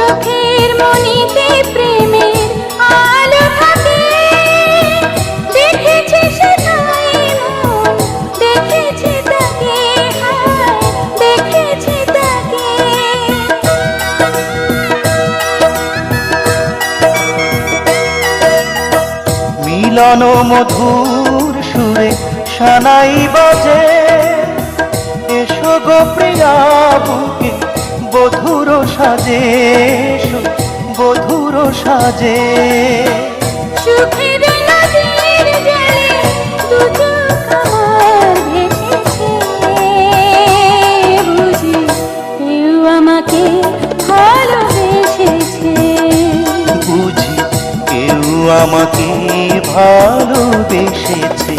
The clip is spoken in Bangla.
চোখের মনিতে প্রেমের আলো থাকে, দেখেছে সে তাই মন, দেখেছে তাকে, হায় দেখেছে তাকে। মিলন মধুর সুরে সানাই বাজে, এসো গো প্রিয়া বুকে বধুর সাজে, এসো বধুর সাজে। সুখের নদীর জলে দু চোখ আমার ভেসেছে, বুঝি কেউ আমাকে ভালোবেসেছে, বুঝি কেউ আমাকে ভালোবেসেছে।